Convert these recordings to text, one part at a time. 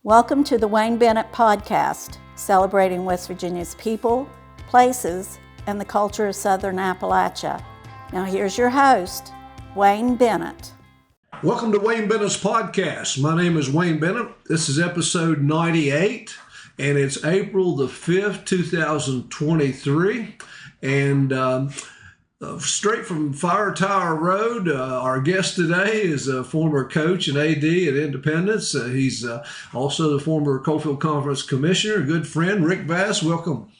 Welcome to the Wayne Bennett Podcast, celebrating West Virginia's people, places, and the culture of Southern Appalachia. Now here's your host, Wayne Bennett. Welcome to Wayne Bennett's Podcast. My name is Wayne Bennett. This is episode 98, and it's April the 5th, 2023. And straight from Fire Tower Road, our guest today is a former coach and AD at Independence. He's also the former Coalfield Conference Commissioner, a good friend, Rick Vass. Welcome.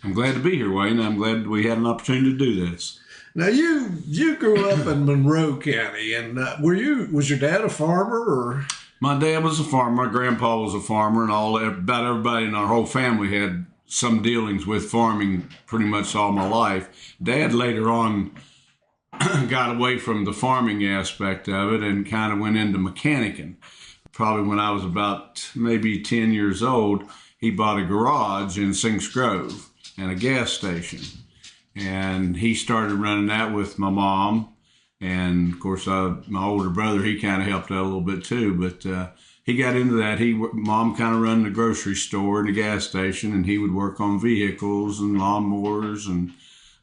I'm glad to be here, Wayne. I'm glad we had an opportunity to do this. Now, you grew up in Monroe County, and was your dad a farmer? Or? My dad was a farmer. My grandpa was a farmer, and about everybody in our whole family had some dealings with farming pretty much all my life. Dad later on got away from the farming aspect of it and kind of went into mechanicking. Probably when I was about maybe 10 years old, he bought a garage in Sinks Grove and a gas station. And he started running that with my mom. And of course, my older brother, he kind of helped out a little bit too, but he got into that. Mom kind of run the grocery store and the gas station, and he would work on vehicles and lawnmowers and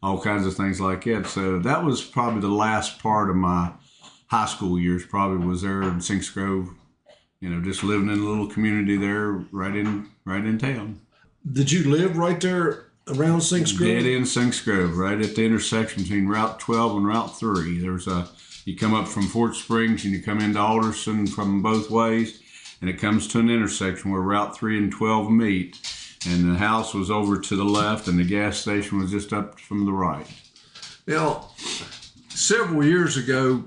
all kinds of things like that. So that was probably the last part of my high school years, probably was there in Sinks Grove, just living in a little community there right in town. Did you live right there around Sinks Grove? Dead in Sinks Grove, right at the intersection between Route 12 and Route 3. You come up from Fort Springs and you come into Alderson from both ways, and it comes to an intersection where Route 3 and 12 meet, and the house was over to the left and the gas station was just up from the right. Now, several years ago,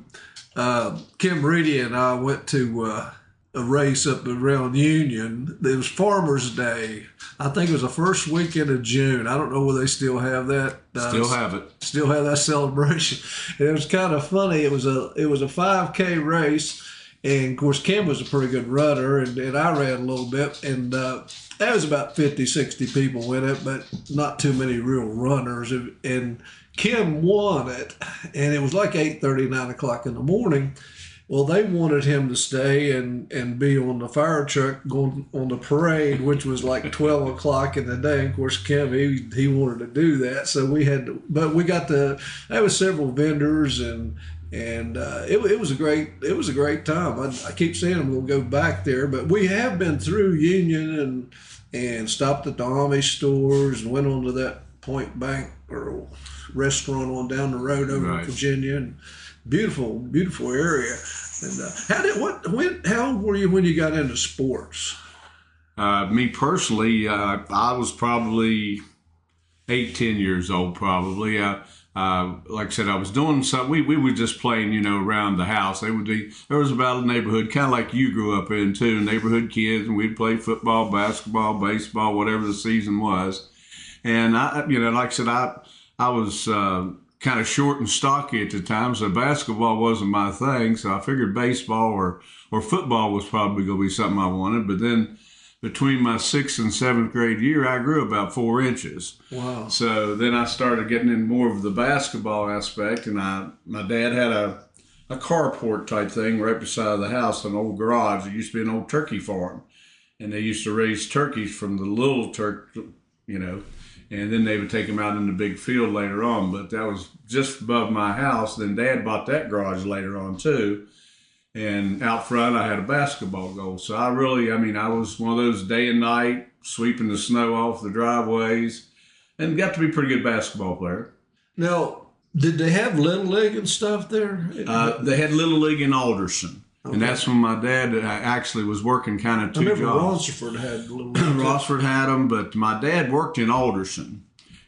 Kim Reedy and I went to a race up around Union. It was Farmers Day. I think it was the first weekend of June. I don't know whether they still have that. Still have it. Still have that celebration. And it was kind of funny. It was a 5K race. And, of course, Kim was a pretty good runner, and I ran a little bit. And there was about 50, 60 people in it, but not too many real runners. And Kim won it, and it was like 8:30, 9 o'clock in the morning. Well, they wanted him to stay and be on the fire truck going on the parade, which was like 12 o'clock in the day. Of course, Kim, he wanted to do that. So there was several vendors and it was a great time. I keep saying I'm going to go back there, but we have been through Union and stopped at the Amish stores and went on to that Point Bank or restaurant on down the road over in Virginia. And beautiful, beautiful area. And how old were you when you got into sports? Me personally, I was probably 8, 10 years old, probably. Like I said, I was doing something. We were just playing, around the house. There was about a neighborhood, kind of like you grew up in too, neighborhood kids, and we'd play football, basketball, baseball, whatever the season was. And like I said, I was kind of short and stocky at the time, so basketball wasn't my thing. So I figured baseball or football was probably going to be something I wanted. But then between my 6th and 7th grade year, I grew about 4 inches. Wow. So then I started getting in more of the basketball aspect, and my dad had a carport type thing right beside the house, an old garage. It used to be an old turkey farm, and they used to raise turkeys from the little and then they would take them out in the big field later on. But that was just above my house. Then Dad bought that garage later on too. And out front, I had a basketball goal. So I was one of those day and night, sweeping the snow off the driveways, and got to be a pretty good basketball player. Now, did they have Little League and stuff there? They had Little League in Alderson. Okay. And that's when my dad actually was working kind of 2 jobs. I remember Rossford had Little League. Rossford had them, but my dad worked in Alderson.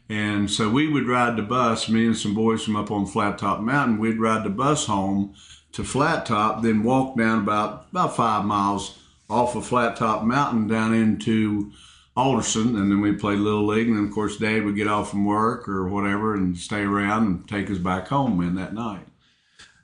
And so we would ride the bus, me and some boys from up on Flat Top Mountain, we'd ride the bus home to Flat Top, then walk down about 5 miles off of Flat Top Mountain down into Alderson, and then we'd play Little League. And then, of course, Dad would get off from work or whatever and stay around and take us back home that night.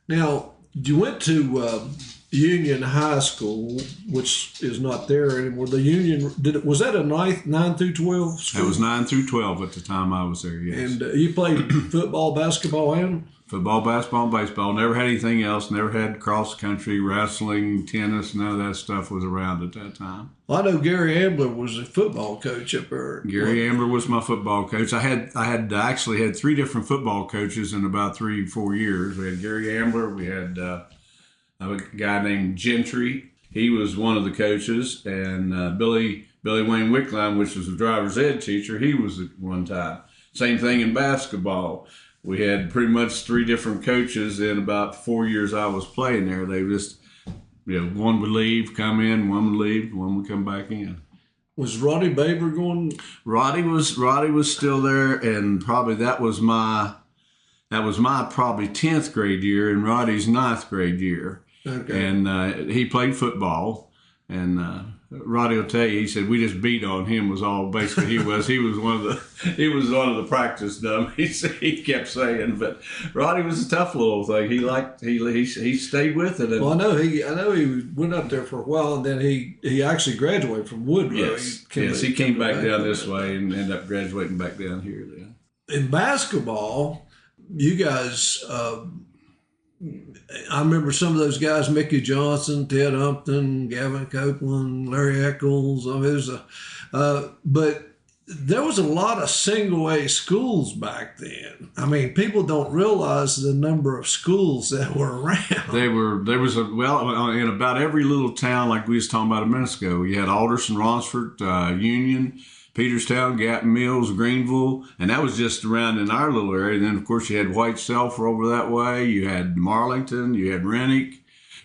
Now, you went to Union High School, which is not there anymore. The Union, was that a 9 through 12 school? It was 9 through 12 at the time I was there, yes. And you played football, basketball, and? Football, basketball, and baseball. Never had anything else. Never had cross country, wrestling, tennis. None of that stuff was around at that time. Well, I know Gary Ambler was a football coach up there. Gary Ambler was my football coach. I actually had 3 different football coaches in about 3-4 years. We had Gary Ambler. We had a guy named Gentry. He was one of the coaches, and Billy Wayne Wickline, which was a driver's ed teacher. He was at one time. Same thing in basketball. We had pretty much 3 different coaches in about 4 years I was playing there. They just, one would leave, come in, one would leave, one would come back in. Was Roddy Baber going? Roddy was still there, and probably that was my probably 10th grade year and Roddy's 9th grade year. Okay. And he played football, and Roddy will tell you, he said we just beat on him was all basically he was one of the practice dummies. He kept saying, but Roddy was a tough little thing. He stayed with it. And, well, I know he went up there for a while, and then he actually graduated from Woodrow. Yes, he came back down this way and ended up graduating back down here. Then in basketball, you guys. I remember some of those guys: Mickey Johnson, Ted Upton, Gavin Copeland, Larry Eccles. I mean, but there was a lot of single A schools back then. I mean, people don't realize the number of schools that were around. There was in about every little town, like we was talking about a minute ago. You had Alderson, Ronsford, Union, Peterstown, Gap Mills, Greenville, and that was just around in our little area. And then, of course, you had White Sulphur over that way. You had Marlington, you had Rennick,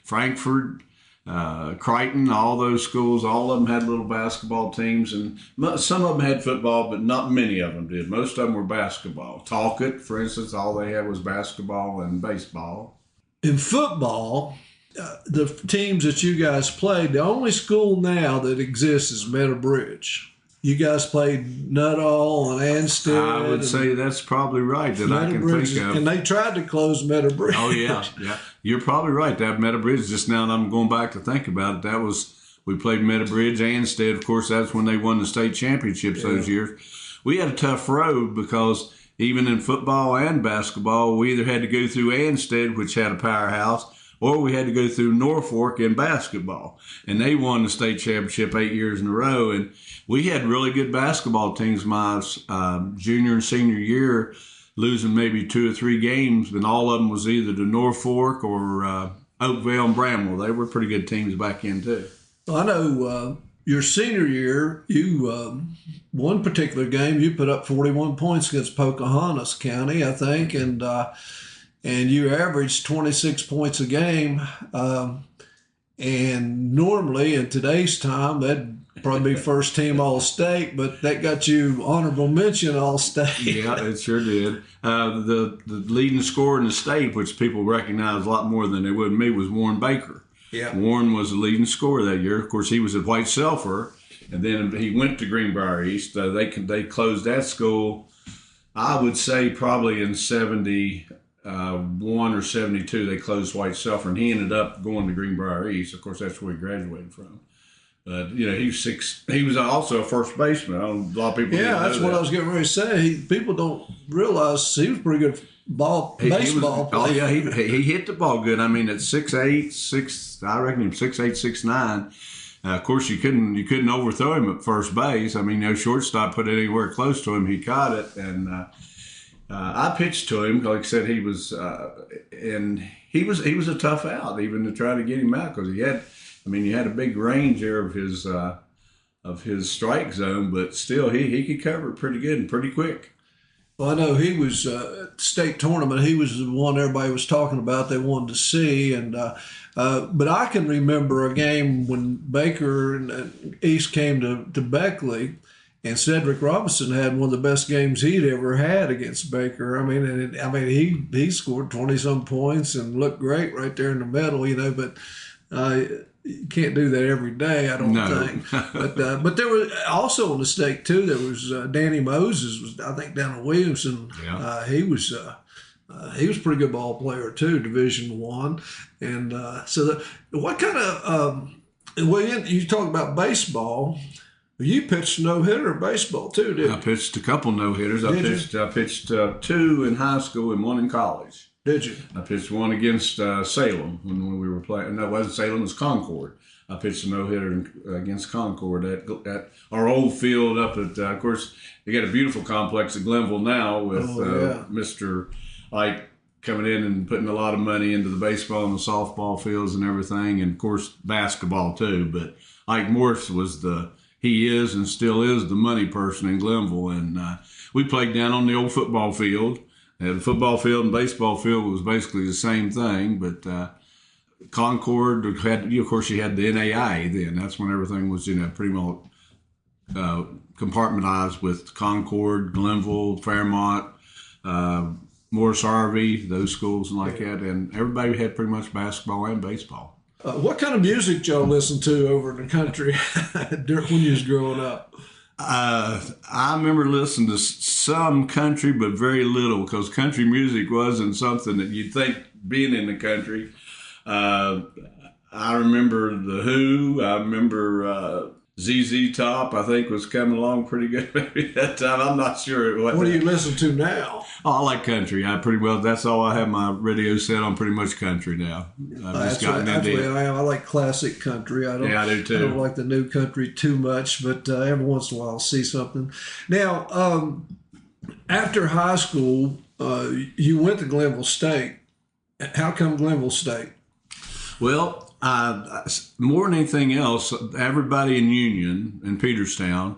Frankfort, Crichton, all those schools. All of them had little basketball teams, and some of them had football, but not many of them did. Most of them were basketball. Talcott, for instance, all they had was basketball and baseball. In football, the teams that you guys played, the only school now that exists is Meadow Bridge. You guys played Nuttall and Anstead. I would say that's probably right that I can think of. And they tried to close Meadow Bridge. Oh, yeah. You're probably right. That Meadow Bridge, just now that I'm going back to think about it, we played Meadow Bridge, Anstead. Of course, that's when they won the state championships those years. We had a tough road because even in football and basketball, we either had to go through Anstead, which had a powerhouse, or we had to go through Norfolk in basketball. And they won the state championship 8 years in a row. And we had really good basketball teams my junior and senior year, losing maybe 2 or 3 games, and all of them was either to Norfolk or Oakville and Bramwell. They were pretty good teams back in, too. Well, I know your senior year, you one particular game, you put up 41 points against Pocahontas County, I think, and you averaged 26 points a game. And normally in today's time, that'd probably be first team All-State, but that got you honorable mention All-State. Yeah, it sure did. The leading scorer in the state, which people recognize a lot more than they would me, was Warren Baker. Yeah. Warren was the leading scorer that year. Of course, he was at White Sulphur, and then he went to Greenbrier East. They closed that school, I would say, probably in 71 or 72. They closed White Sulphur, and he ended up going to Greenbrier East. Of course, that's where he graduated from. But he was also a first baseman. A lot of people. Yeah, that's what I was getting ready to say. People don't realize he was pretty good baseball player. Oh yeah, he hit the ball good. I mean, at 6'8", I reckon he was 6'8", 6'9". Of course, you couldn't overthrow him at first base. I mean, no shortstop put it anywhere close to him. He caught it, and I pitched to him. Like I said, he was a tough out, even to try to get him out, because you had a big range there of his strike zone, but still he could cover it pretty good and pretty quick. Well, I know he was at the state tournament. He was the one everybody was talking about. They wanted to see, and but I can remember a game when Baker and East came to Beckley, and Cedric Robinson had one of the best games he'd ever had against Baker. He scored 20-some points and looked great right there in the middle, but. You can't do that every day, I don't think. But there was also in the state too. There was Danny Moses, was I think down in Williamson. Yeah. He was a pretty good ball player too, Division I. And what kind of you talk about baseball. You pitched no-hitter baseball too, didn't you? I pitched a couple no-hitters. I pitched 2 in high school and 1 in college. Did you? I pitched one against Salem when we were playing. No, it wasn't Salem, it was Concord. I pitched a no-hitter against Concord at our old field up at, of course, they got a beautiful complex at Glenville now with Mr. Ike coming in and putting a lot of money into the baseball and the softball fields and everything, and, of course, basketball too. But Ike Morse he is and still is the money person in Glenville. And we played down on the old football field. The football field and baseball field was basically the same thing, but Concord had, of course, you had the NAIA then. That's when everything was, pretty well compartmentalized with Concord, Glenville, Fairmont, Morris Harvey, those schools and like that. And everybody had pretty much basketball and baseball. What kind of music did y'all listen to over in the country when you was growing up? I remember listening to some country, but very little, because country music wasn't something that you'd think being in the country. I remember The Who. I remember ZZ Top, I think, was coming along pretty good maybe at that time. I'm not sure. What do you listen to now? Oh, I like country. That's all I have my radio set on, pretty much country now. That's the way I am. I like classic country. I do too. I don't like the new country too much, but every once in a while I'll see something. Now, after high school, you went to Glenville State. How come Glenville State? Well, more than anything else, everybody in Union and Peterstown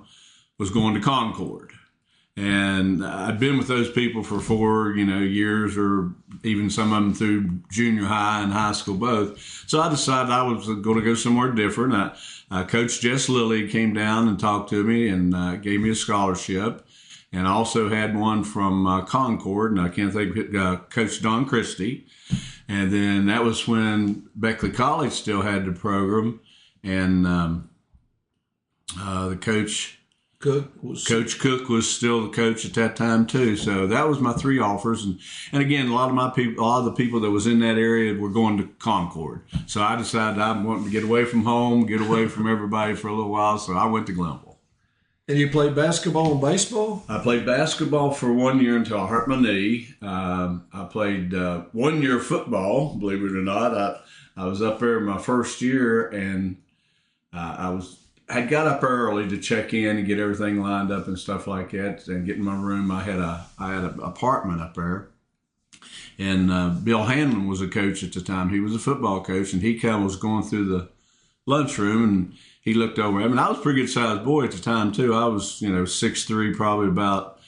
was going to Concord. And I'd been with those people for 4, years, or even some of them through junior high and high school both. So I decided I was going to go somewhere different. Coach Jess Lilly came down and talked to me and gave me a scholarship. And I also had one from Concord, and I can't think of Coach Don Christie. And then that was when Beckley College still had the program, and the Coach Cook was still the coach at that time too. So that was my 3 offers, and again, a lot of the people that was in that area were going to Concord. So I decided I wanted to get away from home, get away from everybody for a little while. So I went to Glenville. And you played basketball and baseball? I played basketball for 1 year until I hurt my knee. I played 1 year football, believe it or not. I was up there my first year, and I got up early to check in and get everything lined up and stuff like that, and get in my room. I had an apartment up there, and Bill Hanlon was a coach at the time. He was a football coach, and he kind of was going through the lunchroom, and he looked over. I was a pretty good sized boy at the time too. I was, 6'3", probably about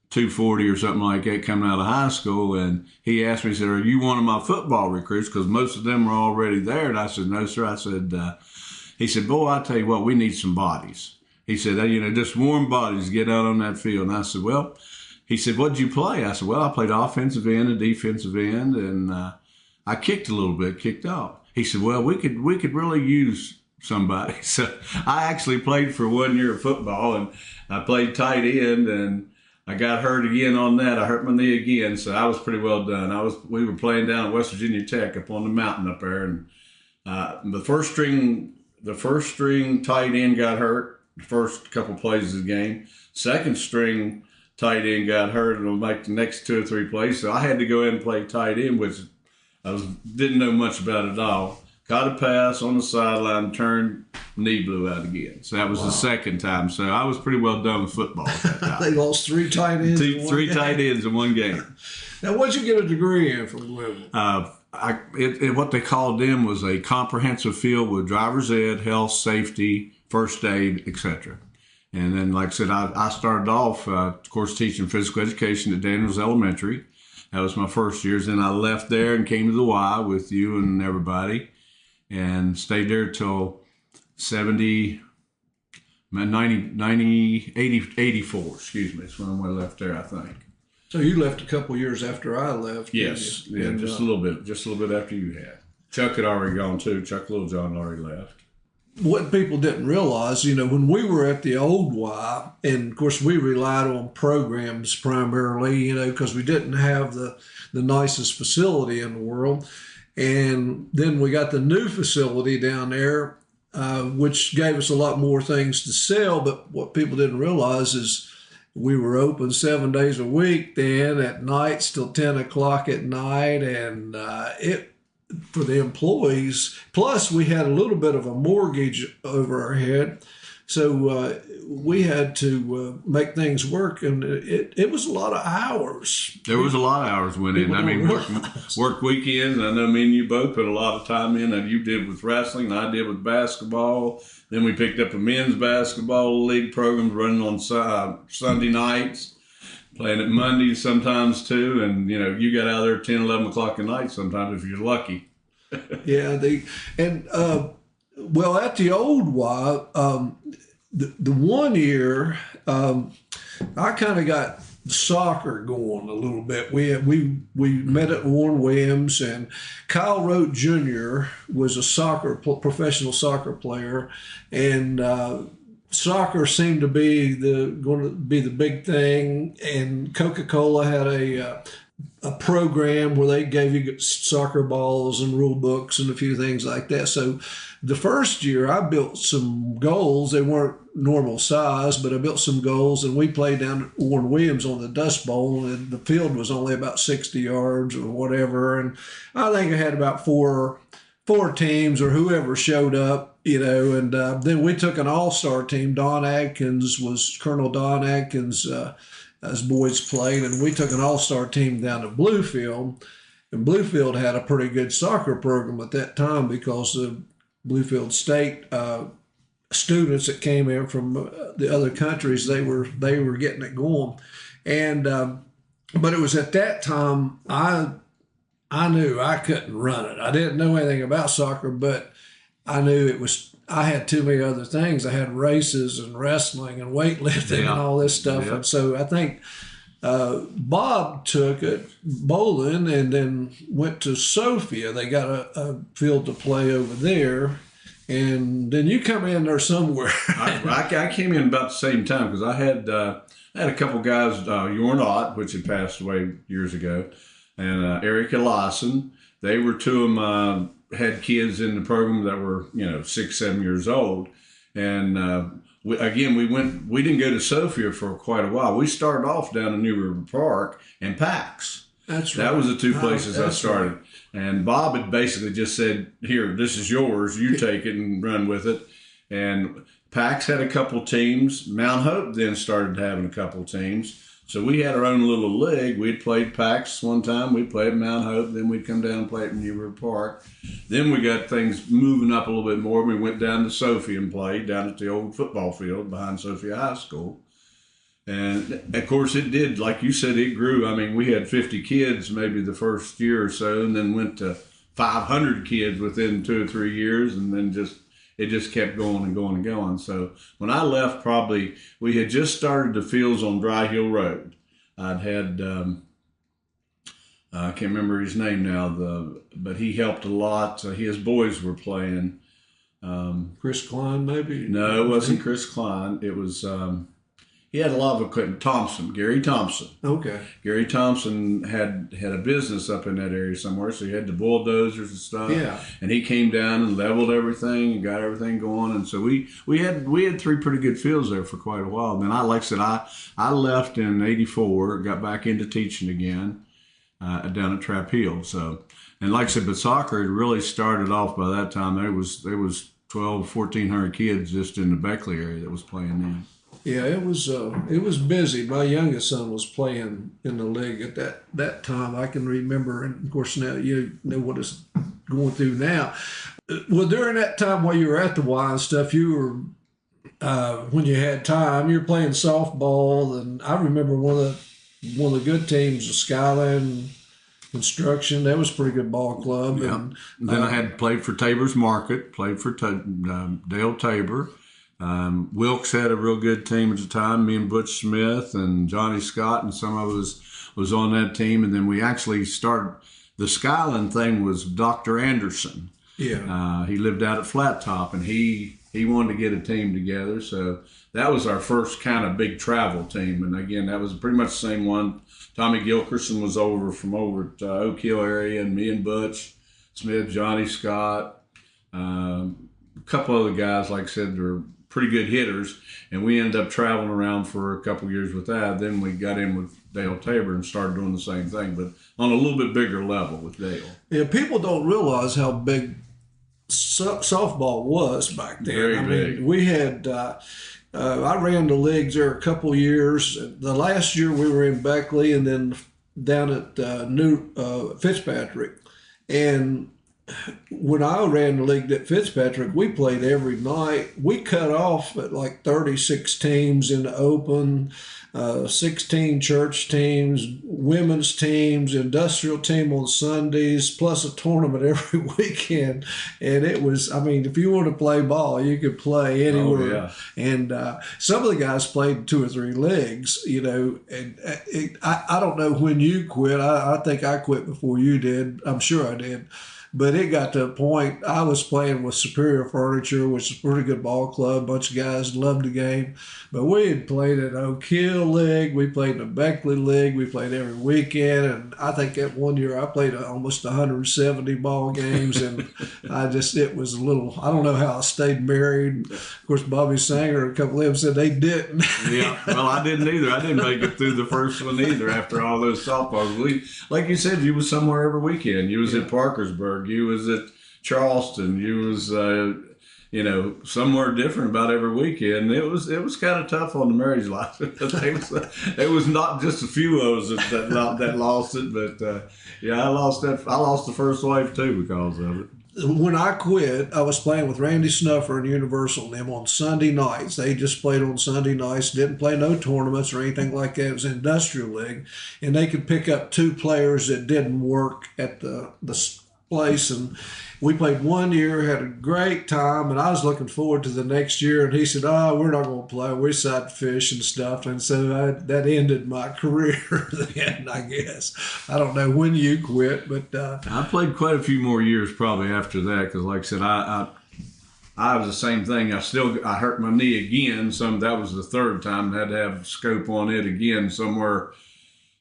240 or something like that, coming out of high school. And he asked me, he said, "Are you one of my football recruits?" Because most of them were already there. And I said, "No, sir." I said, he said, "Boy, I tell you what, we need some bodies." He said, "Just warm bodies, get out on that field." And I said, "Well," he said, "What did you play?" I said, "Well, I played offensive end and defensive end, and I kicked a little bit, kicked off." He said, "Well, we could really use somebody." So I actually played for 1 year of football, and I played tight end, and I got hurt again on that. I hurt my knee again, so I was pretty well done. We were playing down at West Virginia Tech up on the mountain up there, and the first string tight end got hurt the first couple plays of the game. Second string tight end got hurt, and it'll make the next 2 or 3 plays. So I had to go in and play tight end, which didn't know much about it at all. Got a pass on the sideline, turned, knee blew out again. So that was the second time. So I was pretty well done with football at that time. They lost 3 tight ends. Three tight ends in one game. Now, what'd you get a degree in from Glenville? What they called them was a comprehensive field with driver's ed, health, safety, first aid, etc. And then, like I said, I started off, of course, teaching physical education at Daniels Elementary. That was my first years. Then I left there and came to the Y with you and everybody, and stayed there till 84, excuse me. That's when I left there, I think. So you left a couple years after I left. Yes, yeah, just a little bit after you had. Chuck had already gone too. Chuck Littlejohn already left. What people didn't realize, when we were at the old Y, and of course we relied on programs primarily, because we didn't have the nicest facility in the world. And then we got the new facility down there, which gave us a lot more things to sell. But what people didn't realize is we were open 7 days a week then, at night till 10 o'clock at night. And it for the employees, plus we had a little bit of a mortgage over our head. So we had to make things work, and it was a lot of hours. There was a lot of hours went in. I mean, work weekends. I know me and you both put a lot of time in. And you did with wrestling, and I did with basketball. Then we picked up a men's basketball league program running on Sunday nights, playing it Mondays sometimes too. And, you got out there at 10, 11 o'clock at night sometimes if you're lucky. Yeah. Well, at the old Y, the one year, I kind of got soccer going a little bit. We met at Warren Williams, and Kyle Rote Jr. was a professional soccer player, and soccer seemed to be going to be the big thing. And Coca-Cola had a program where they gave you soccer balls and rule books and a few things like that. So the first year I built some goals. They weren't normal size, but I built some goals, and we played down at Warren Williams on the Dust Bowl, and the field was only about 60 yards or whatever. And I think I had about four teams or whoever showed up, and then we took an all-star team. Colonel Don Atkins, as boys played, and we took an all-star team down to Bluefield. And Bluefield had a pretty good soccer program at that time because the Bluefield State students that came in from the other countries, they were getting it going. And but it was at that time I knew I couldn't run it. I didn't know anything about soccer, but I knew I had too many other things. I had races and wrestling and weightlifting and all this stuff. Yeah. And so I think Bob took it bowling and then went to Sophia. They got a field to play over there. And then you come in there somewhere. I came in about the same time because I had a couple guys, Jorn Ott, which had passed away years ago, and Eric Eliason. They were two of them. Had kids in the program that were 6, 7 years old, and we didn't go to Sophia for quite a while. We started off down in New River Park and PAX. That's right. That was the two places I started. Right. And Bob had basically just said, "Here, this is yours. You take it and run with it." And PAX had a couple teams. Mount Hope then started having a couple teams. So we had our own little league. We'd played PAX one time. We'd play at Mount Hope. Then we'd come down and play at New River Park. Then we got things moving up a little bit more. We went down to Sophia and played down at the old football field behind Sophia High School. And, of course, it did. Like you said, it grew. I mean, we had 50 kids maybe the first year or so, and then went to 500 kids within 2 or 3 years, and then it just kept going and going and going. So when I left, probably we had just started the fields on Dry Hill Road. I'd had, I can't remember his name now, but he helped a lot. His boys were playing. Chris Klein, maybe? No, it wasn't Chris Klein. It was, he had a lot of equipment. Gary Thompson. Okay. Gary Thompson had a business up in that area somewhere, so he had the bulldozers and stuff. Yeah. And he came down and leveled everything and got everything going. And so we had 3 pretty good fields there for quite a while. And then I left in '84, got back into teaching again down at Trap Hill. So, and like I said, but soccer had really started off by that time. There was 1,400 kids just in the Beckley area that was playing then. Yeah, it was busy. My youngest son was playing in the league at that time. I can remember, and of course now you know what it's going through now. Well, during that time while you were at the Y and stuff, you were when you had time, you were playing softball, and I remember one of the good teams was Skyland Construction. That was a pretty good ball club. Yeah. And then I had played for Tabor's Market, played for Dale Tabor. Wilkes had a real good team at the time. Me and Butch Smith and Johnny Scott and some of us was on that team. And then we actually started, the Skyland thing was Dr. Anderson. Yeah. He lived out at Flat Top, and he wanted to get a team together. So that was our first kind of big travel team. And again, that was pretty much the same one. Tommy Gilkerson was from over at Oak Hill area, and me and Butch Smith, Johnny Scott, a couple other guys, like I said, were pretty good hitters, and we ended up traveling around for a couple years with that. Then we got in with Dale Tabor and started doing the same thing, but on a little bit bigger level with Dale. Yeah, people don't realize how big softball was back then. Very big. Mean, we had. I ran the leagues there a couple years. The last year we were in Beckley, and then down at New Fitzpatrick, and when I ran the league at Fitzpatrick, we played every night. We cut off at like 36 teams in the open, 16 church teams, women's teams, industrial team on Sundays, plus a tournament every weekend. And it was, I mean, if you want to play ball, you could play anywhere. Oh, yeah. And some of the guys played 2 or 3 leagues, you know. And I don't know when you quit. I think I quit before you did. I'm sure I did. But it got to a point, I was playing with Superior Furniture, which is a pretty good ball club. A bunch of guys loved the game. But we had played in Oak Hill League. We played in the Beckley League. We played every weekend. And I think that one year I played almost 170 ball games. And it was a little, I don't know how I stayed married. Of course, Bobby Sanger and a couple of them said they didn't. Yeah, well, I didn't either. I didn't make it through the first one either after all those softballs. Like you said, you was somewhere every weekend. You was at Parkersburg. You was at Charleston. You was, somewhere different about every weekend. It was kind of tough on the marriage life. It was not just a few of us that lost it, but I lost that. I lost the first wife too because of it. When I quit, I was playing with Randy Snuffer and Universal and them on Sunday nights. They just played on Sunday nights, didn't play no tournaments or anything like that. It was an industrial league, and they could pick up 2 players that didn't work at the place. And we played 1 year, had a great time, and I was looking forward to the next year. And he said, we're not going to play. We decided to fish and stuff. And so that ended my career then, I guess. I don't know when you quit, but I played quite a few more years probably after that because, like I said, I was the same thing. I hurt my knee again. That was the 3rd time. I had to have scope on it again somewhere.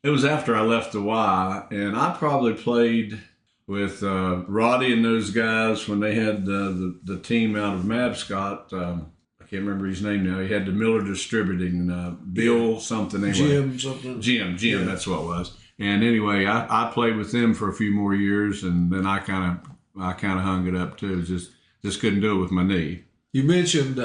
It was after I left the Y, and I probably played with Roddy and those guys when they had the team out of Mabscott. I can't remember his name now. He had the Miller Distributing, Bill something. Anyway. Jim something. Jim, yeah. That's what it was. And anyway, I played with them for a few more years, and then I kind of hung it up too. Just couldn't do it with my knee. You mentioned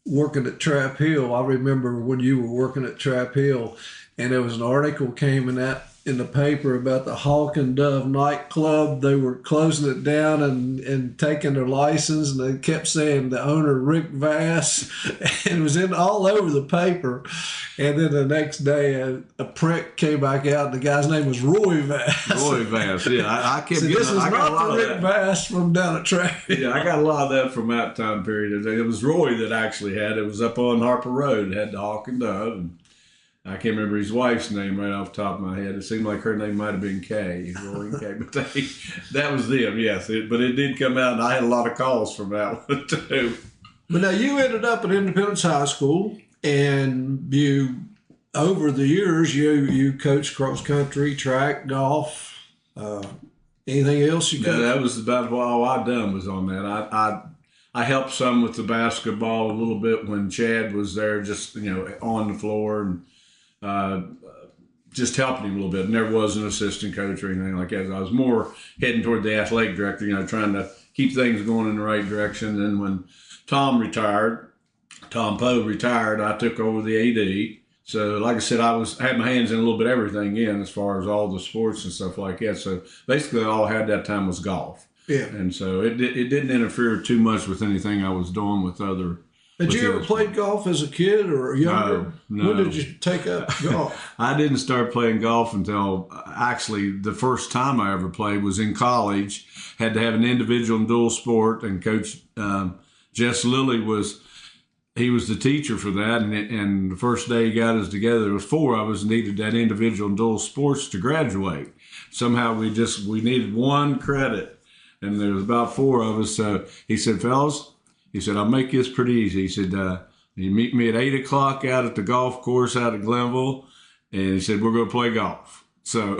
working at Trap Hill. I remember when you were working at Trap Hill, and there was an article came in the paper about the Hawk and Dove nightclub. They were closing it down and taking their license, and they kept saying the owner, Rick Vass, and it was all over the paper. And then the next day, a print came back out, and the guy's name was Roy Vass. Roy Vass, yeah. I kept getting. This is not the Rick Vass from down at Track. Yeah, I got a lot of that from that time period. It was Roy that actually had it. It was up on Harper Road. It had the Hawk and Dove. And I can't remember his wife's name right off the top of my head. It seemed like her name might have been Kay, Roy Kay. But that was them, yes. But it did come out, and I had a lot of calls from that one, too. But now you ended up at Independence High School, and over the years, you coached cross country, track, golf, anything else you coached? Yeah, that was about all I done was on that. I helped some with the basketball a little bit when Chad was there, just on the floor and just helping him a little bit. And there was an assistant coach or anything like that. I was more heading toward the athletic director, trying to keep things going in the right direction. And when Tom Poe retired, I took over the AD. So, like I said, I had my hands in a little bit of everything as far as all the sports and stuff like that. So, basically, all I had that time was golf. Yeah. And so, it didn't interfere too much with anything I was doing with other. Had you ever played golf as a kid or younger? No. When did you take up golf? I didn't start playing golf until, actually, the first time I ever played was in college. Had to have an individual and dual sport, and Coach Jess Lilly was the teacher for that. And the first day he got us together, there was 4 of us needed that individual and dual sports to graduate. Somehow we needed 1 credit, and there was about 4 of us. So he said, fellas, he said, I'll make this pretty easy. He said, you meet me at 8 o'clock out at the golf course out at Glenville. And he said, we're going to play golf. So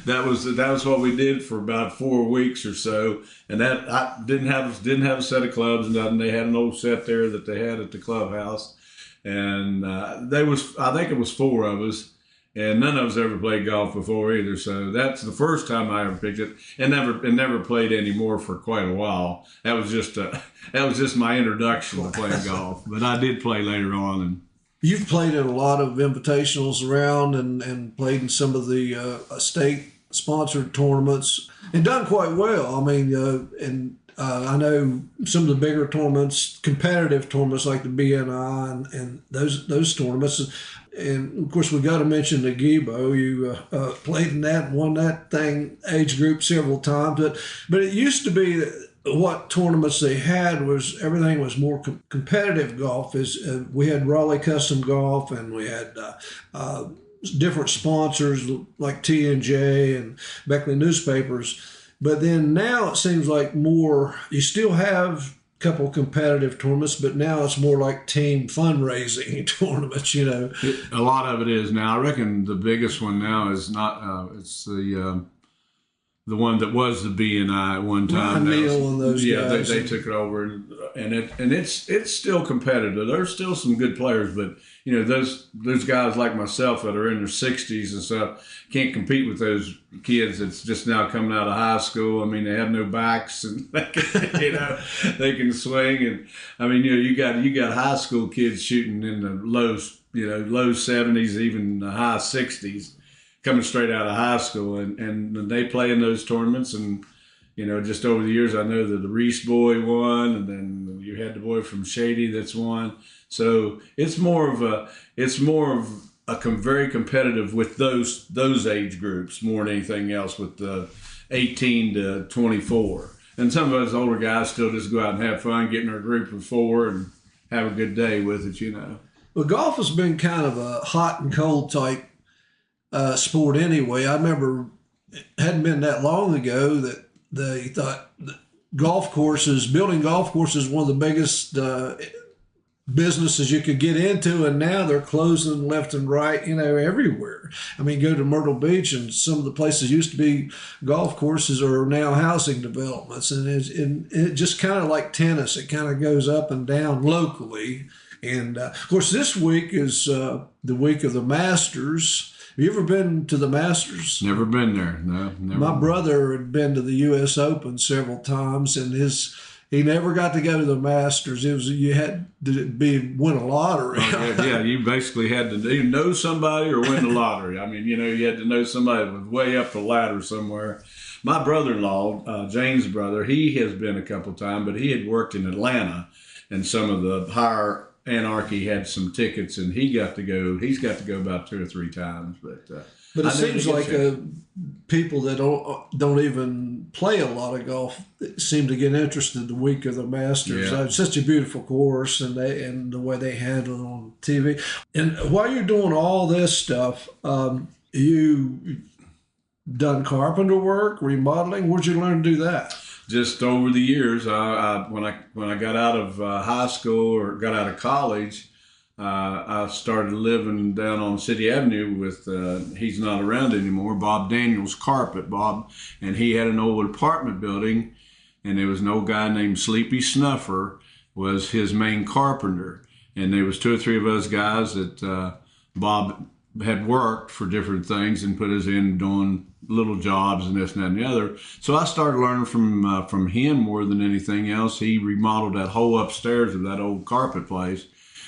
that was what we did for about 4 weeks or so. And that I didn't have a set of clubs and nothing. They had an old set there that they had at the clubhouse, and I think it was 4 of us. And none of us ever played golf before either, so that's the first time I ever picked it, and never played anymore for quite a while. That was just my introduction to playing golf. But I did play later on. And you've played in a lot of invitationals around, and played in some of the state-sponsored tournaments, and done quite well. I mean, I know some of the bigger tournaments, competitive tournaments like the BNI and those tournaments. And of course, we got to mention the Gibo. You played in that, won that age group several times. But it used to be that what tournaments they had was everything was more competitive golf. We had Raleigh Custom Golf, and we had different sponsors like T&J and Beckley Newspapers. But then now it seems like you still have couple competitive tournaments, but now it's more like team fundraising tournaments, A lot of it is now. I reckon the biggest one now is not, it's the one that was the BNI at one time. Neil and those guys. They took it over, and it's still competitive. There's still some good players, but those guys like myself that are in their 60s and stuff can't compete with those kids that's just now coming out of high school. I mean, they have no backs, and they can swing. And I mean, you got high school kids shooting in the low 70s, even the high 60s, coming straight out of high school, and they play in those tournaments. And just over the years, I know that the Reese boy won, and then you had the boy from Shady that's won. So it's more of a very competitive with those age groups more than anything else, with the 18 to 24. And some of us older guys still just go out and have fun, get in our group of 4 and have a good day with it, Well, golf has been kind of a hot and cold type sport anyway. I remember it hadn't been that long ago that they thought that building golf courses, one of the biggest businesses you could get into, and now they're closing left and right, everywhere. I mean, go to Myrtle Beach, and some of the places used to be golf courses are now housing developments, and it just kind of like tennis. It kind of goes up and down locally. And of course, this week is the week of the Masters. Have you ever been to the Masters? Never been there. No, never. My brother had been to the U.S. Open several times, and he never got to go to the Masters. You had to win a lottery. Yeah, you basically had to either know somebody or win the lottery. I mean, you had to know somebody that was way up the ladder somewhere. My brother-in-law, James' brother, he has been a couple times, but he had worked in Atlanta, and some of the higher Anarchy had some tickets, and he's got to go about 2 or 3 times. But it seems like people that don't even play a lot of golf seem to get interested the week of the Masters. Yeah. It's such a beautiful course, and the way they handle it on TV. And while you're doing all this stuff, you done carpenter work, remodeling. Where'd you learn to do that? Just over the years, when I got out of high school or got out of college, I started living down on City Avenue with, he's not around anymore, Bob Daniels Carpet, Bob. And he had an old apartment building, and there was an old guy named Sleepy Snuffer was his main carpenter. And there was 2 or 3 of us guys that Bob had worked for different things and put us in doing little jobs and this and that and the other. So I started learning from him more than anything else. He remodeled that whole upstairs of that old carpet place.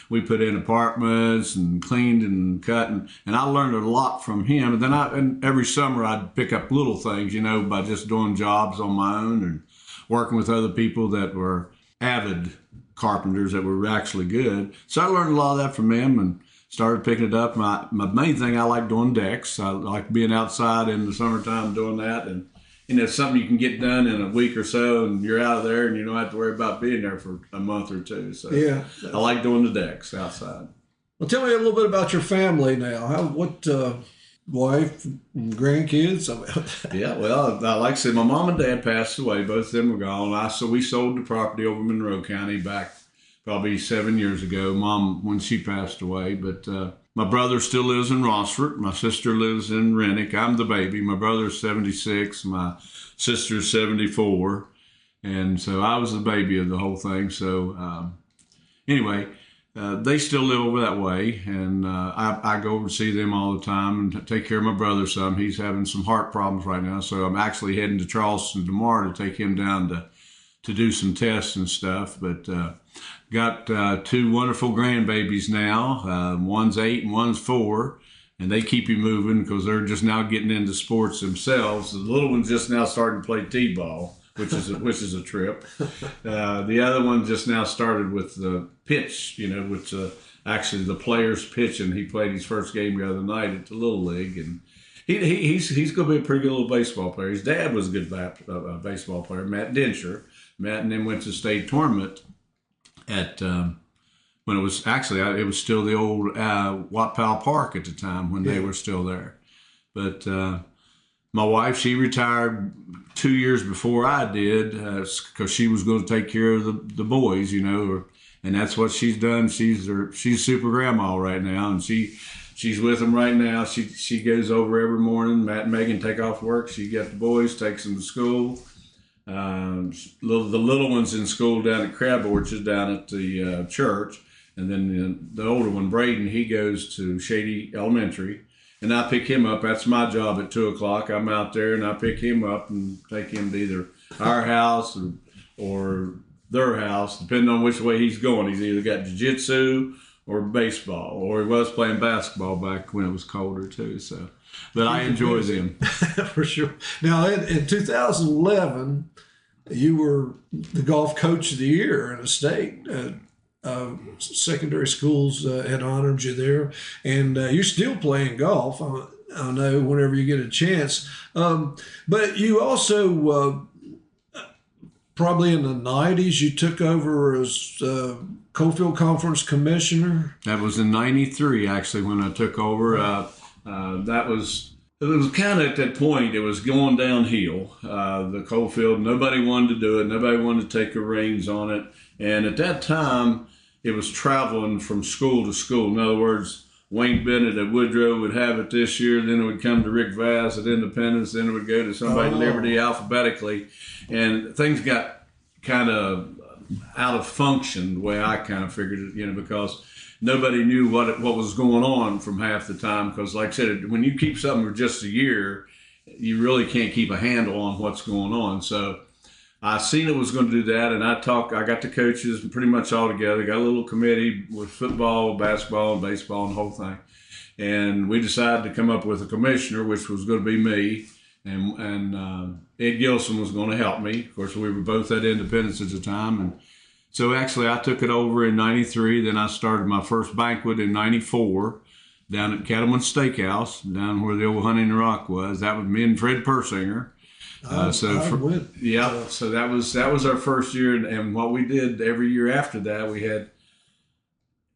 We put in apartments and cleaned and cut, and I learned a lot from him. And then and every summer I'd pick up little things, by just doing jobs on my own and working with other people that were avid carpenters that were actually good. So I learned a lot of that from him and started picking it up. My main thing, I like doing decks. I like being outside in the summertime doing that. And, it's something you can get done in a week or so, and you're out of there, and you don't have to worry about being there for a month or 2. So yeah, I like doing the decks outside. Well, tell me a little bit about your family now. What wife, and grandkids? Yeah, well, like I said, my mom and dad passed away. Both of them were gone. So we sold the property over in Monroe County back probably 7 years ago, Mom, when she passed away. But My brother still lives in Rossford. My sister lives in Rennick. I'm the baby. My brother's 76. My sister's 74. And so I was the baby of the whole thing. So anyway, they still live over that way. And I go over to see them all the time and take care of my brother some. He's having some heart problems right now. So I'm actually heading to Charleston tomorrow to take him down to do some tests and stuff. But got 2 wonderful grandbabies now. One's 8 and one's 4. And they keep you moving because they're just now getting into sports themselves. The little one's just now starting to play t-ball, which is a trip. The other one just now started with the pitch, which actually the player's pitching. He played his first game the other night at the Little League, and he's going to be a pretty good little baseball player. His dad was a good baseball player, Matt Densher. Matt and them went to the state tournament at when it was still the old Watt Powell Park at the time when they were still there. But my wife, she retired 2 years before I did because she was going to take care of the boys, and that's what she's done. She's super grandma right now, and she's with them right now. She goes over every morning. Matt and Megan take off work. She got the boys, takes them to school. The little one's in school down at Crab Orchard down at the church. And then the older one, Braden, he goes to Shady Elementary. And I pick him up. That's my job at 2 o'clock. I'm out there and I pick him up and take him to either our house or their house, depending on which way he's going. He's either got jiu-jitsu or baseball, or he was playing basketball back when it was colder too. So, but I enjoy them. For sure. Now, in 2011, you were the golf coach of the year in the state. Secondary schools had honored you there, and you're still playing golf. I know whenever you get a chance. But you also, probably in the 90s, you took over as Coalfield Conference Commissioner. That was in 93, actually, when I took over. It was kind of at that point, it was going downhill. The Coalfield, nobody wanted to do it. Nobody wanted to take the reins on it. And at that time, it was traveling from school to school. In other words, Wayne Bennett at Woodrow would have it this year, then it would come to Rick Vass at Independence, then it would go to somebody at Liberty alphabetically. And things got kind of out of function the way I kind of figured it, because nobody knew what was going on from half the time. Because like I said, when you keep something for just a year, you really can't keep a handle on what's going on. So I seen it was going to do that, and I got the coaches pretty much all together. Got a little committee with football, basketball, and baseball, and the whole thing. And we decided to come up with a commissioner, which was going to be me, and Ed Gilson was going to help me. Of course, we were both at Independence at the time, and so actually I took it over in 93. Then I started my first banquet in 94 down at Cattleman's Steakhouse, down where the old Hunting Rock was. That was me and Fred Persinger. So that was our first year, and what we did every year after that, we had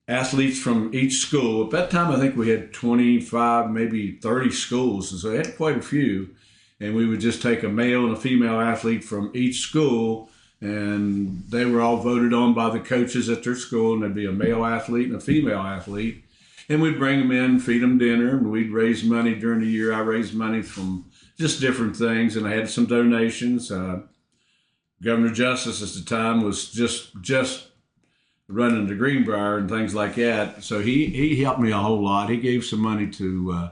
athletes from each school. At that time, I think we had 25, maybe 30 schools, and so we had quite a few. And we would just take a male and a female athlete from each school, and they were all voted on by the coaches at their school, and there'd be a male athlete and a female athlete. And we'd bring them in, feed them dinner, and we'd raise money during the year. I raised money from just different things, and I had some donations. Governor Justice at the time was just running the Greenbrier and things like that, so he helped me a whole lot. He gave some money to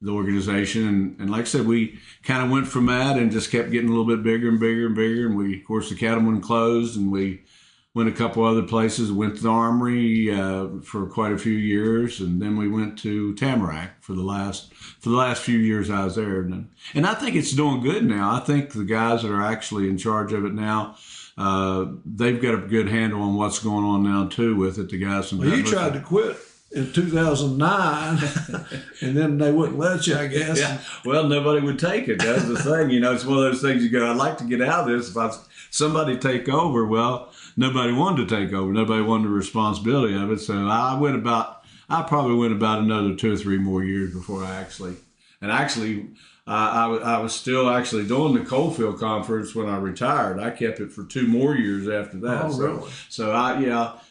the organization, and like I said, we kind of went from that and just kept getting a little bit bigger and bigger and bigger. And we, of course, the Cattleman closed, and we went a couple other places. Went to the Armory for quite a few years, and then we went to Tamarack for the last few years I was there. And I think it's doing good now. I think the guys that are actually in charge of it now, they've got a good handle on what's going on now too with it. The guys from you tried to quit in 2009, and then they wouldn't let you, I guess. Yeah. Well, nobody would take it. That's the thing. It's one of those things you go, I'd like to get out of this. If somebody take over, well, nobody wanted to take over. Nobody wanted the responsibility of it. So I probably went about another 2 or 3 more years before I was still actually doing the Coalfield Conference when I retired. I kept it for 2 more years after that. Oh, really? So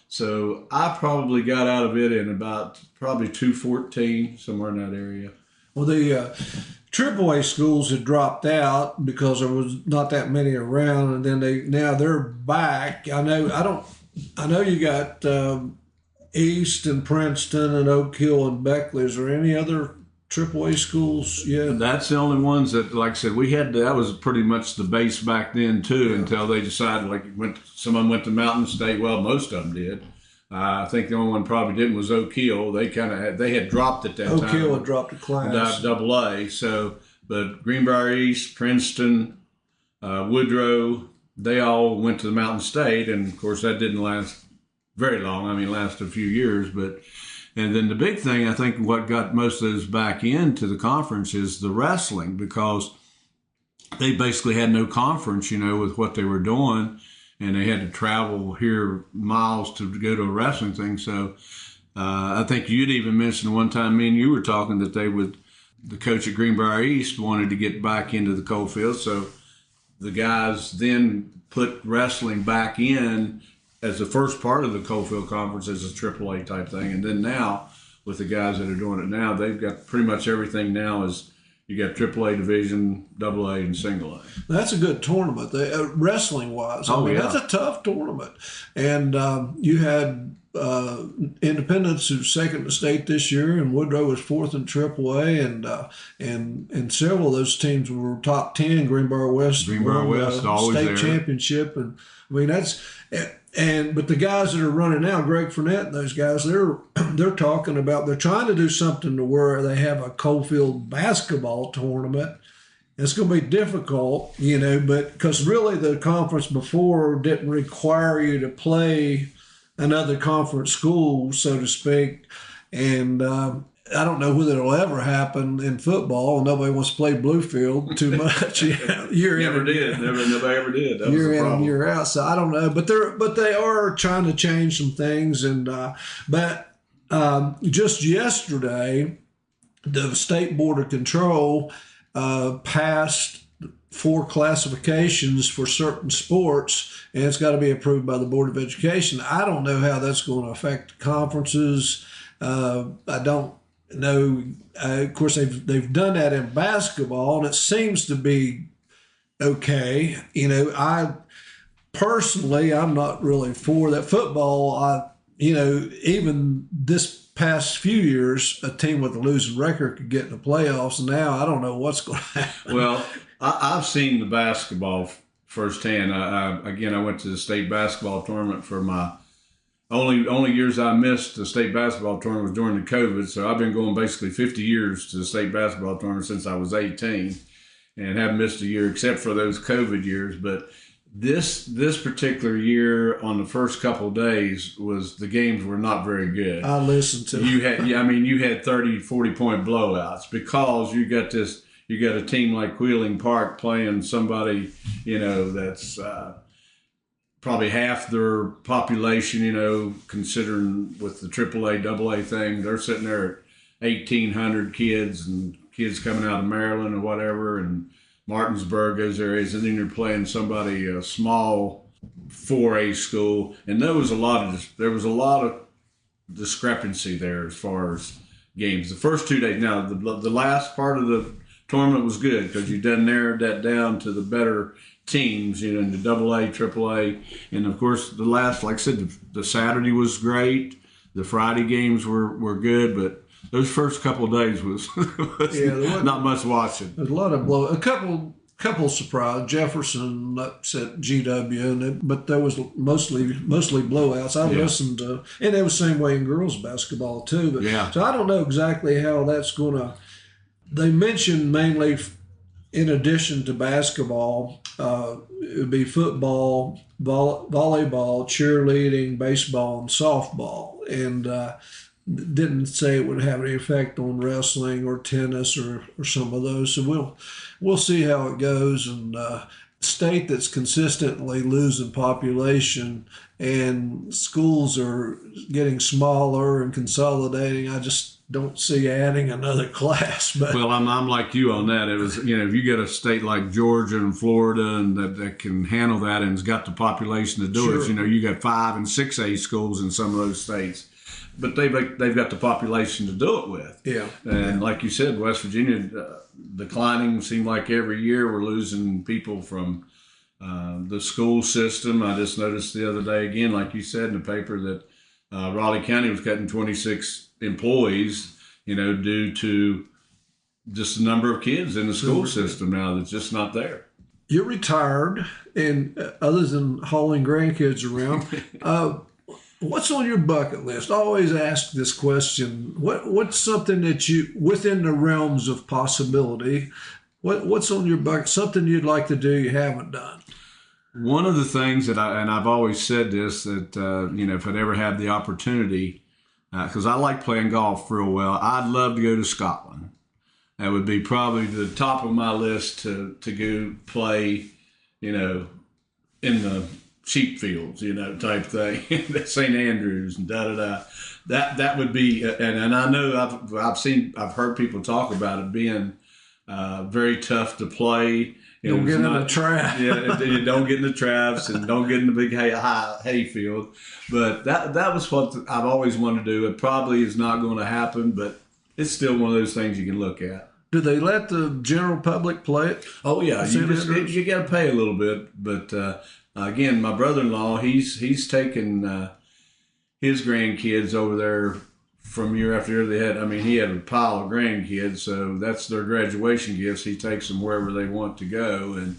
So I probably got out of it in about probably 214, somewhere in that area. Well, the AAA schools had dropped out because there was not that many around, and then now they're back. I know you got East and Princeton and Oak Hill and Beckley. Is there any other AAA schools yet? That's the only ones that, like I said, we had. That was pretty much the base back then too. Until they decided, like, someone went to Mountain State. Well, most of them did. I think the only one probably didn't was Oak Hill. They had dropped at that time. Oak Hill had dropped a class. Double A. So, but Greenbrier East, Princeton, Woodrow, they all went to the Mountain State, and of course that didn't last very long. I mean, it lasted a few years, but. And then the big thing, I think, what got most of those back into the conference is the wrestling, because they basically had no conference, with what they were doing, and they had to travel here miles to go to a wrestling thing. So I think you'd even mentioned one time, me and you were talking, that the coach at Greenbrier East wanted to get back into the Coalfield. So the guys then put wrestling back in as the first part of the Coalfield Conference as a AAA type thing. And then now, with the guys that are doing it now, they've got pretty much everything now is you got AAA division, AA, and single A. That's a good tournament, wrestling-wise. I mean, that's a tough tournament. And you had Independence, who's second in the state this year, and Woodrow was fourth in AAA, and several of those teams were top 10. Greenbrier West always state there. Championship, and I mean but the guys that are running now, Greg Fournette and those guys, they're talking about, they're trying to do something to where they have a Coalfield basketball tournament. It's going to be difficult, but because really the conference before didn't require you to play another conference school, so to speak. And I don't know whether it'll ever happen in football. Nobody wants to play Bluefield too much. Nobody ever did. That year was the in problem. and year out. So I don't know, but they are trying to change some things. And just yesterday, the State Board of Control passed 4 classifications for certain sports, and it's got to be approved by the Board of Education. I don't know how that's going to affect the conferences. I don't know. Of course, they've done that in basketball, and it seems to be okay. I personally, I'm not really for that. Football, even this past few years, a team with a losing record could get in the playoffs. Now I don't know what's going to happen. Well, I've seen the basketball firsthand. I went to the state basketball tournament for my only years I missed the state basketball tournament was during the COVID. So I've been going basically 50 years to the state basketball tournament since I was 18, and haven't missed a year except for those COVID years. But this particular year, on the first couple of days, the games were not very good. I listened to you had 30, 40-point blowouts because you got a team like Wheeling Park playing somebody, that's probably half their population, considering with the AAA, AA thing. They're sitting there at 1,800 kids and kids coming out of Maryland or whatever, and Martinsburg, those areas, and then you're playing somebody, a small 4A school, and there was a lot of discrepancy there as far as games. The first 2 days, now the last part of the tournament was good because you done narrowed that down to the better teams, in the AA, AAA, and of course the last, like I said, the Saturday was great. The Friday games were good, but those first couple of days was not much watching. There's a lot of a couple surprise. Jefferson upset GW, but there was mostly blowouts. I listened to, and it was the same way in girls basketball too. But so I don't know exactly how that's going to. They mentioned mainly, in addition to basketball, it would be football, volleyball, cheerleading, baseball, and softball, and didn't say it would have any effect on wrestling or tennis or some of those. So we'll see how it goes, and state that's consistently losing population and schools are getting smaller and consolidating. I just don't see adding another class. But well, I'm like you on that. It was, if you get a state like Georgia and Florida and that can handle that and has got the population to do Sure. it, you got 5 and 6A schools in some of those states, but they've got the population to do it with. Yeah. And like you said, West Virginia declining. Seem like every year we're losing people from the school system. I just noticed the other day again, like you said in the paper, that Raleigh County was cutting 26 employees, due to just the number of kids in the school system now that's just not there. You're retired, and other than hauling grandkids around, what's on your bucket list? I always ask this question. What's something that you, within the realms of possibility, what's on your bucket, something you'd like to do you haven't done? One of the things that I've always said this, that, if I'd ever had the opportunity, because I like playing golf real well, I'd love to go to Scotland. That would be probably the top of my list to go play, in the sheep fields, type thing, St. Andrews and da-da-da. That would be, and I know I've heard people talk about it being very tough to play. Don't get in the trap. Yeah, you don't get in the traps and don't get in the big hay field. But that was what I've always wanted to do. It probably is not going to happen, but it's still one of those things you can look at. Do they let the general public play it? Oh yeah, you got to pay a little bit. But again, my brother-in-law, he's taken his grandkids over there from year after year. He had a pile of grandkids, so that's their graduation gifts. He takes them wherever they want to go, and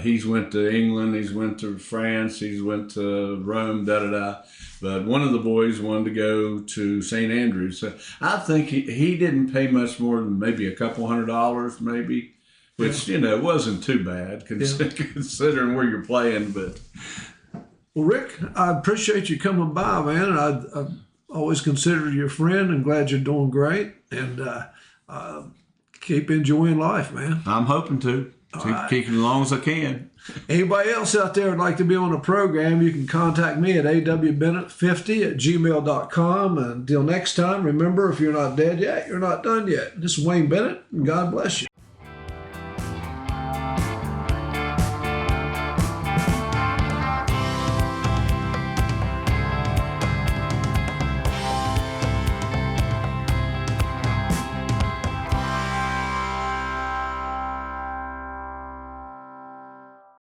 he's went to England, he's went to France, he's went to Rome, da-da-da. But one of the boys wanted to go to St. Andrews. So I think he didn't pay much more than maybe a couple $100, maybe, which, it wasn't too bad considering where you're playing. But Well, Rick, I appreciate you coming by, man. I always consider you a friend and glad you're doing great. And keep enjoying life, man. I'm hoping to. Keep it as long as I can. Anybody else out there would like to be on the program, you can contact me at awbennett50@gmail.com. And until next time, remember, if you're not dead yet, you're not done yet. This is Wayne Bennett, and God bless you.